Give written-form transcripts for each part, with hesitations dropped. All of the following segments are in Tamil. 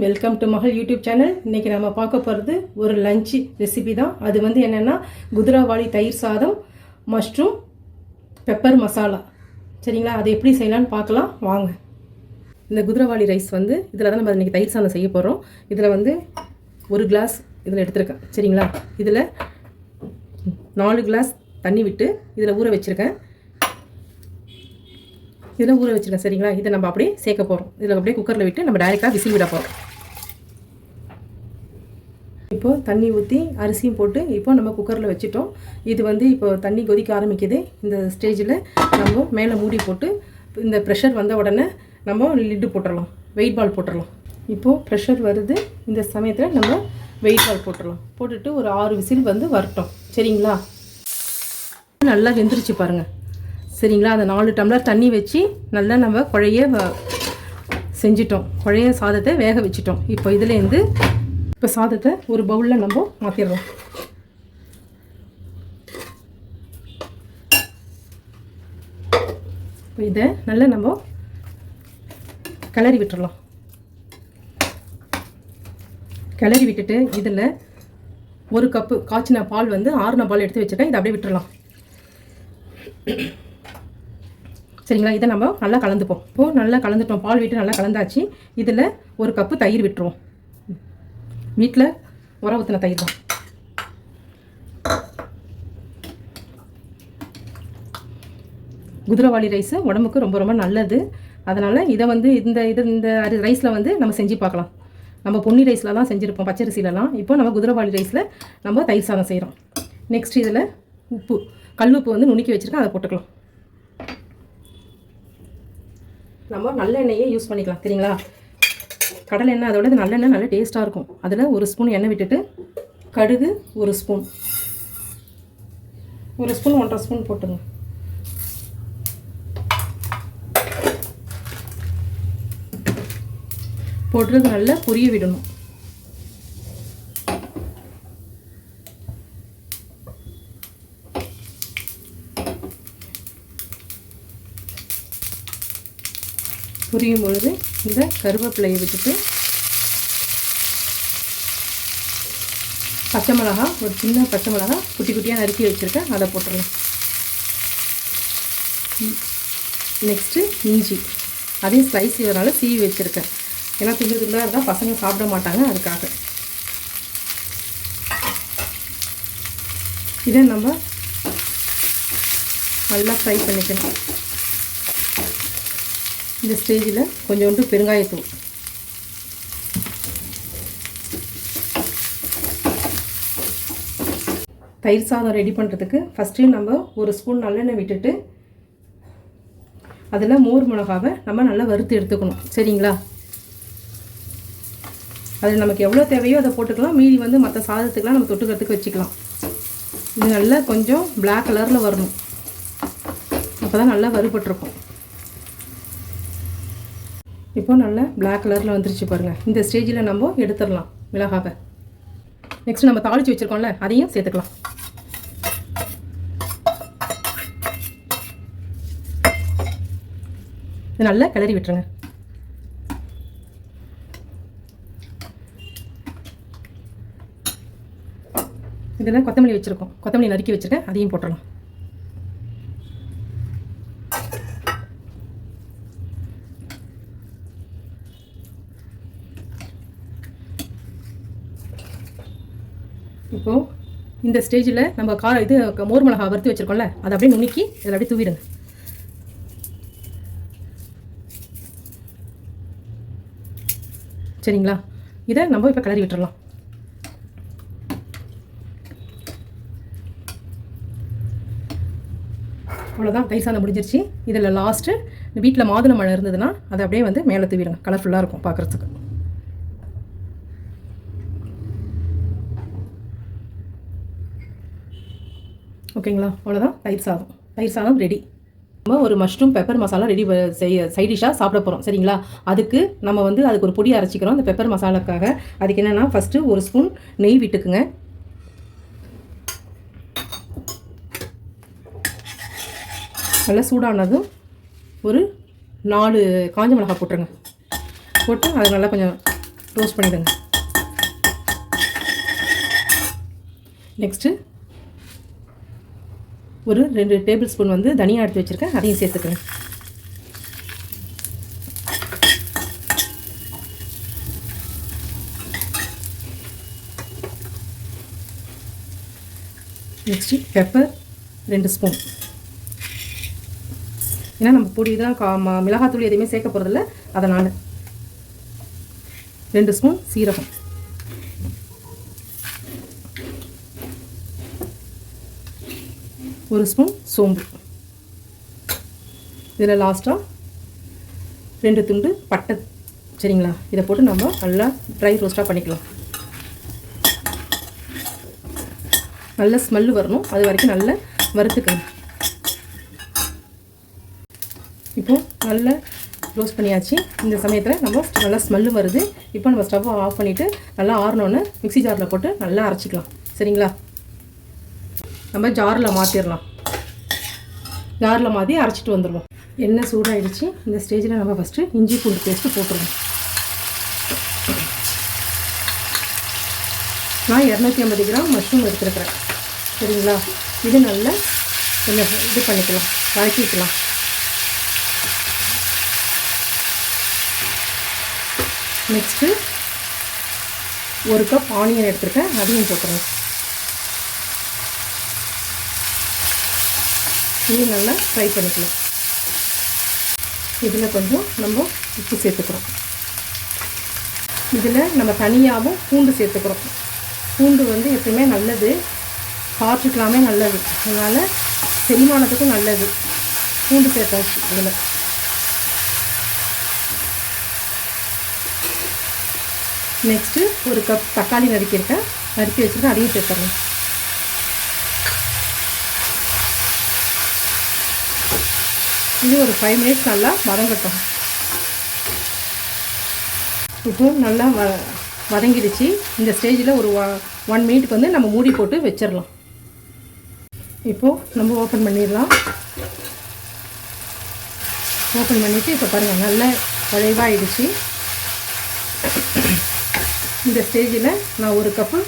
வெல்கம் டு மகள் யூடியூப் சேனல். இன்றைக்கி நம்ம பார்க்க போகிறது ஒரு லஞ்ச் ரெசிபி தான். அது வந்து என்னென்னா குதிராவாளி தயிர் சாதம் மஷ்ரூம் பெப்பர் மசாலா. சரிங்களா, அதை எப்படி செய்யலான்னு பார்க்கலாம் வாங்க. இந்த குதிராவாளி ரைஸ் வந்து இதில் தான் நம்ம இன்றைக்கி தயிர் சாதம் செய்ய போகிறோம். இதில் வந்து ஒரு கிளாஸ் இதில் எடுத்துருக்கேன். சரிங்களா, இதில் 4 கிளாஸ் தண்ணி விட்டு இதில் ஊற வச்சுருக்கேன். சரிங்களா, இதை நம்ம அப்படியே சேர்க்க போகிறோம். இதில் அப்படியே குக்கரில் விட்டு நம்ம டைரெக்டாக விசில் விட போகிறோம். இப்போது தண்ணி ஊற்றி அரிசியும் போட்டு இப்போ நம்ம குக்கரில் வச்சுட்டோம். இது வந்து இப்போ தண்ணி கொதிக்க ஆரம்பிக்குது. இந்த ஸ்டேஜில் நம்ம மேலே மூடி போட்டு இந்த ப்ரெஷர் வந்த உடனே நம்ம லிட்டு போட்டுடலாம், வெயிட் பால் போட்டுடலாம். இப்போது ப்ரெஷர் வருது. இந்த சமயத்தில் நம்ம வெயிட் பால் போட்டுடலாம். போட்டுட்டு ஒரு 6 விசில் வந்து வரட்டும். சரிங்களா, நல்லா வெந்துருச்சு பாருங்கள். சரிங்களா, அந்த 4 டம்ளர் தண்ணி வச்சு நல்லா நம்ம குழைய செஞ்சிட்டோம். குழைய சாதத்தை வேக வச்சிட்டோம். இப்போ இதுலேருந்து இப்போ சாதத்தை ஒரு பவுலில் நம்ம மாற்றிடுறோம். இப்போ இதை நல்லா நம்ம கிளறி விட்டுடலாம். கிளறி விட்டுட்டு இதில் 1 கப்பு காய்ச்சின பால் வந்து ஆறுன பால் எடுத்து வச்சுட்டேன். இதை அப்படியே விட்டுடலாம். சரிங்களா, இதை நம்ம நல்லா கலந்துப்போம். இப்போது நல்லா கலந்துட்டோம். பால் விட்டு நல்லா கலந்தாச்சு. இதில் 1 கப்பு தயிர் விட்டுருவோம். வீட்டில் உர ஊற்றின தயிர் தான். குதிராவாளி ரைஸு உடம்புக்கு ரொம்ப ரொம்ப நல்லது. அதனால் இதை வந்து இந்த ரைஸில் வந்து நம்ம செஞ்சு பார்க்கலாம். நம்ம பொன்னி ரைஸில் தான் செஞ்சுருப்போம், பச்சரிசிலலாம். இப்போ நம்ம குதிராவாளி ரைஸில் நம்ம தயிர் சாதம் செய்கிறோம். நெக்ஸ்ட் இதில் உப்பு, கல் உப்பு வந்து நுணுக்கி வச்சுருக்கேன், அதை போட்டுக்கலாம். நம்ம நல்லெண்ணெயே யூஸ் பண்ணிக்கலாம். சரிங்களா, கடலை எண்ணெய் அதோட நல்லெண்ணெய் நல்ல டேஸ்ட்டாக இருக்கும். அதில் 1 ஸ்பூன் எண்ணெய் விட்டுட்டு கடுகு 1 ஸ்பூன் 1.5 ஸ்பூன் போட்டுங்க. போட்டு நல்லா பொரிய விடணும். பொரியும் பொழுது இந்த கருவேப்பிலையை விட்டுட்டு பச்சை மிளகா, ஒரு சின்ன பச்சை மிளகா குட்டி குட்டியாக நறுக்கி வச்சுருக்கேன், அதை போட்டுடலாம். நெக்ஸ்ட்டு இஞ்சி, அதையும் ஸ்லைஸ் இதனால் சீவி வச்சுருக்கேன். ஏன்னா துண்டு துண்டாக இருந்தால் பசங்க சாப்பிட மாட்டாங்க, அதுக்காக. இதை நம்ம நல்லா ஃப்ரை பண்ணிக்கணும். இந்த ஸ்டேஜில் கொஞ்சோண்டு பெருங்காயத்தூள், தயிர் சாதம் ரெடி பண்ணுறதுக்கு ஃபஸ்ட்டு நம்ம 1 ஸ்பூன் நல்லெண்ணெய் விட்டுட்டு அதில் மோர் மிளகாவை நம்ம நல்லா வறுத்து எடுத்துக்கணும். சரிங்களா, அதில் நமக்கு எவ்வளோ தேவையோ அதை போட்டுக்கலாம். மீதி வந்து மற்ற சாதத்துக்கெலாம் நம்ம தொட்டுக்கிறதுக்கு வச்சுக்கலாம். இது நல்லா கொஞ்சம் பிளாக் கலரில் வரணும். அப்போ தான் நல்லா வறுபட்டுருக்கும். இப்போ நல்லா பிளாக் கலரில் வந்துருச்சு பாருங்கள். இந்த ஸ்டேஜில் நம்ம எடுத்துடலாம் மிளகாவை. நெக்ஸ்ட் நம்ம தாளித்து வச்சுருக்கோம்ல, அதையும் சேர்த்துக்கலாம். இது நல்லா கிளறி விட்டுருங்க. இதில் கொத்தமல்லி வச்சுருக்கோம், கொத்தமல்லி நறுக்கி வச்சுருக்கேன், அதையும் போட்டுடலாம். இப்போது இந்த ஸ்டேஜில் நம்ம மோர் மிளகா வறுத்து வச்சுருக்கோம்ல, அதை அப்படியே நுணுக்கி இதில் அப்படியே தூவிடுங்க. சரிங்களா, இதை நம்ம இப்போ கிளறி விட்டுறலாம். அவ்வளோதான், தயிர் சாதம் முடிஞ்சிருச்சு. இதில் லாஸ்ட்டு வீட்டில் மாதுளை மழை இருந்ததுன்னா அதை அப்படியே வந்து மேலே தூவிடுங்க. கலர்ஃபுல்லாக இருக்கும் பார்க்குறதுக்கு. ஓகேங்களா, அவ்வளோதான், தயிர் சாதம் ரெடி. நம்ம ஒரு mushroom pepper masala ready side டிஷ்ஷாக சாப்பிட போகிறோம். சரிங்களா, அதுக்கு நம்ம வந்து அதுக்கு ஒரு பொடி அரைச்சிக்கிறோம். அந்த பெப்பர் மசாலாக்காக அதுக்கு என்னென்னா ஃபஸ்ட்டு 1 ஸ்பூன் நெய் விட்டுக்குங்க. நல்லா சூடானதும் ஒரு 4 காஞ்ச மிளகாய் போட்டுருங்க. போட்டு அதை நல்லா கொஞ்சம் ரோஸ்ட் பண்ணிடுங்க. நெக்ஸ்ட்டு ஒரு 2 டேபிள் ஸ்பூன் வந்து தனியா எடுத்து வச்சுருக்கேன், அதையும் சேர்த்துக்கிறேன். Next pepper 2 spoon. ஏன்னா நம்ம பொடி தான் மிளகாத்தூள் எதையுமே சேர்க்க போகிறதில்ல, அதனால் 2 ஸ்பூன் சீரகம், 1 ஸ்பூன் சோம்பு, இதில் லாஸ்ட்டாக 2 துண்டு பட்டை. சரிங்களா? இதை போட்டு நம்ம நல்லா ட்ரை ரோஸ்ட்டாக பண்ணிக்கலாம். நல்ல ஸ்மெல்லு வரணும், அது வரைக்கும் நல்லா வறுத்துக்கணும். இப்போது நல்லா ரோஸ்ட் பண்ணியாச்சு. இந்த சமயத்தில் நம்ம நல்லா ஸ்மெல்லு வருது. இப்போ நம்ம ஸ்டவ்வை ஆஃப் பண்ணிவிட்டு நல்லா ஆறினோன்னு மிக்ஸி ஜாரில் போட்டு நல்லா அரைச்சிக்கலாம். சரிங்களா? நம்ம ஜாரில் மாற்றிடலாம். ஜாரில் மாற்றி அரைச்சிட்டு வந்துடுவோம். எண்ணெய் சூடாகிடுச்சு. இந்த ஸ்டேஜில் நம்ம ஃபஸ்ட்டு இஞ்சி பூண்டு பேஸ்ட்டு போட்டுருவோம். நான் 250 கிராம் மஷ்ரூம் எடுத்துருக்கிறேன். சரிங்களா? இது நல்லா கொஞ்சம் இது பண்ணிக்கலாம், வதக்கிக்கலாம். நெக்ஸ்ட்டு 1 கப் ஆனியன் எடுத்துருக்கேன், அதையும் போட்டுருவேன். இது நல்லா ஃப்ரை பண்ணிக்கலாம். இதில் கொஞ்சம் நம்ம உப்பு சேர்த்துக்கிறோம். இதில் நம்ம தனியாகவும் பூண்டு சேர்த்துக்கிறோம். பூண்டு வந்து எப்பயுமே நல்லது, காற்றுக்கலாமே நல்லது, அதனால் செரிமானத்துக்கும் நல்லது. பூண்டு சேர்த்தாச்சு. இதில் நெக்ஸ்ட்டு 1 கப் தக்காளி நறுக்கி வச்சுருக்கேன், அதையும் சேர்த்துறேன். இது ஒரு 5 மினிட்ஸ் நல்லா வதங்கட்டும். இப்போ நல்லா வதங்கிடுச்சு. இந்த ஸ்டேஜில் ஒரு 1 மினிட்டுக்கு வந்து நம்ம மூடி போட்டு வச்சிடலாம். இப்போது நம்ம ஓப்பன் பண்ணிடலாம். ஓப்பன் பண்ணிவிட்டு இப்போ பாருங்கள் நல்லா குழைவாகிடுச்சு. இந்த ஸ்டேஜில் நான் 1 கப்பு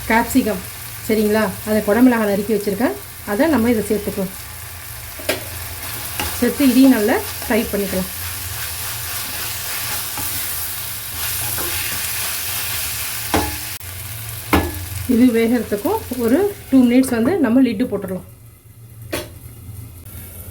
கேப்சிகம், சரிங்களா, அதை குடமிளகாய் நறுக்கி வச்சுருக்கேன், அதை நம்ம இதை சேர்த்துக்கலாம். சேர்த்து இதையும் நல்லா ஃப்ரை பண்ணிக்கலாம். இது வேகிறதுக்கும் ஒரு 2 மினிட்ஸ் வந்து நம்ம லிட்டு போட்டுடலாம்.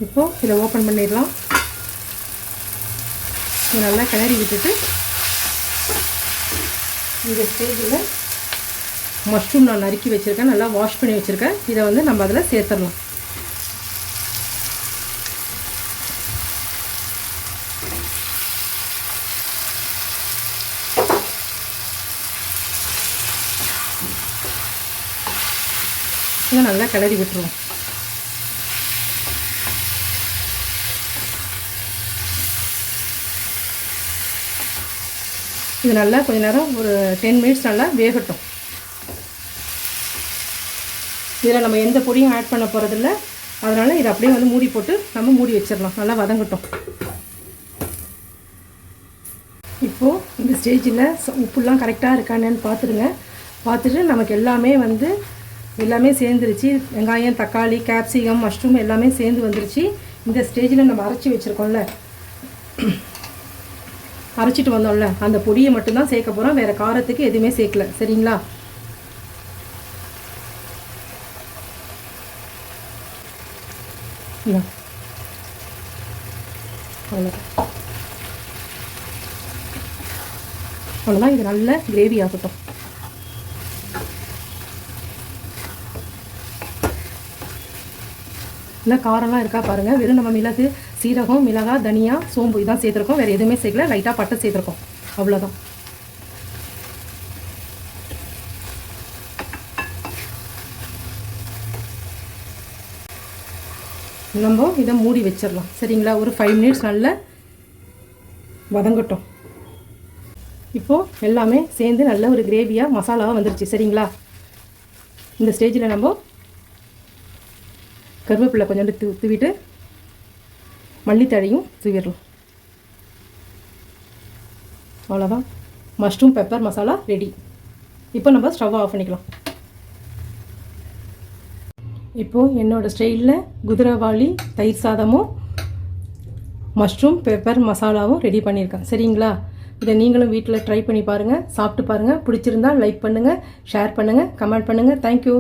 இப்போது இதை ஓப்பன் பண்ணிடலாம். இது நல்லா கிளறி விட்டுட்டு இந்த ஸ்டேஜில் மஷ்ரூம் நான் நறுக்கி வச்சுருக்கேன், நல்லா வாஷ் பண்ணி வச்சுருக்கேன், இதை வந்து நம்ம அதில் சேர்த்துடலாம். இதை நல்லா கிளறி விட்டுருவோம். இது நல்லா கொஞ்ச நேரம் ஒரு 10 மினிட்ஸ் நல்லா வேகட்டும். இதில் நம்ம எந்த பொடியும் ஆட் பண்ண போகிறதில்ல, அதனால் இதை அப்படியே வந்து மூடி போட்டு நம்ம மூடி வச்சிடலாம். நல்லா வதங்கட்டும். இப்போது இந்த ஸ்டேஜில் உப்புலாம் கரெக்டாக இருக்கானேன்னு பார்த்துடுங்க. பார்த்துட்டு நமக்கு எல்லாமே சேர்ந்துருச்சு. வெங்காயம், தக்காளி, கேப்சிகம், மஷ்ரூம் எல்லாமே சேர்ந்து வந்துருச்சு. இந்த ஸ்டேஜில் நம்ம அரைச்சி வச்சுருக்கோம்ல, அரைச்சிட்டு வந்தோம்ல, அந்த பொடியை மட்டும்தான் சேர்க்க போகிறோம். வேறு காரத்துக்கு எதுவுமே சேர்க்கல. சரிங்களா? அவ்வளோதான். இது நல்ல கிரேவி ஆகட்டும். இல்லை காரம்லாம் இருக்கா பாருங்கள். வெறும் நம்ம மிளகு, சீரகம், மிளகாய், தனியா, சோம்பு இதான் சேர்த்துருக்கோம். வேறு எதுவுமே சேர்க்கல. லைட்டாக பட்டை சேர்த்துருக்கோம். அவ்வளோதான். நம்ம இதை மூடி வச்சிடலாம். சரிங்களா? ஒரு 5 மினிட்ஸ் நல்லா வதங்கட்டும். இப்போது எல்லாமே சேர்ந்து நல்ல ஒரு கிரேவியாக மசாலாவாக வந்துருச்சு. சரிங்களா? இந்த ஸ்டேஜில் நம்ம கருவேப்பிலை கொஞ்சோண்டு தூவிட்டு மல்லித்தழையும் தூவிடலாம். அவ்வளோதான். Mushroom pepper masala ready. இப்போ நம்ம ஸ்டவ் ஆஃப் பண்ணிக்கலாம். இப்போது என்னோடய ஸ்டைலில் குதிரைவாலி தயிர் சாதமும் மஷ்ரூம் பெப்பர் மசாலாவும் ரெடி பண்ணியிருக்கேன். சரிங்களா? இதை நீங்களும் வீட்டில் ட்ரை பண்ணி பாருங்கள், சாப்பிட்டு பாருங்கள். பிடிச்சிருந்தால் லைக் பண்ணுங்கள், ஷேர் பண்ணுங்கள், கமெண்ட் பண்ணுங்கள். தேங்க்யூ.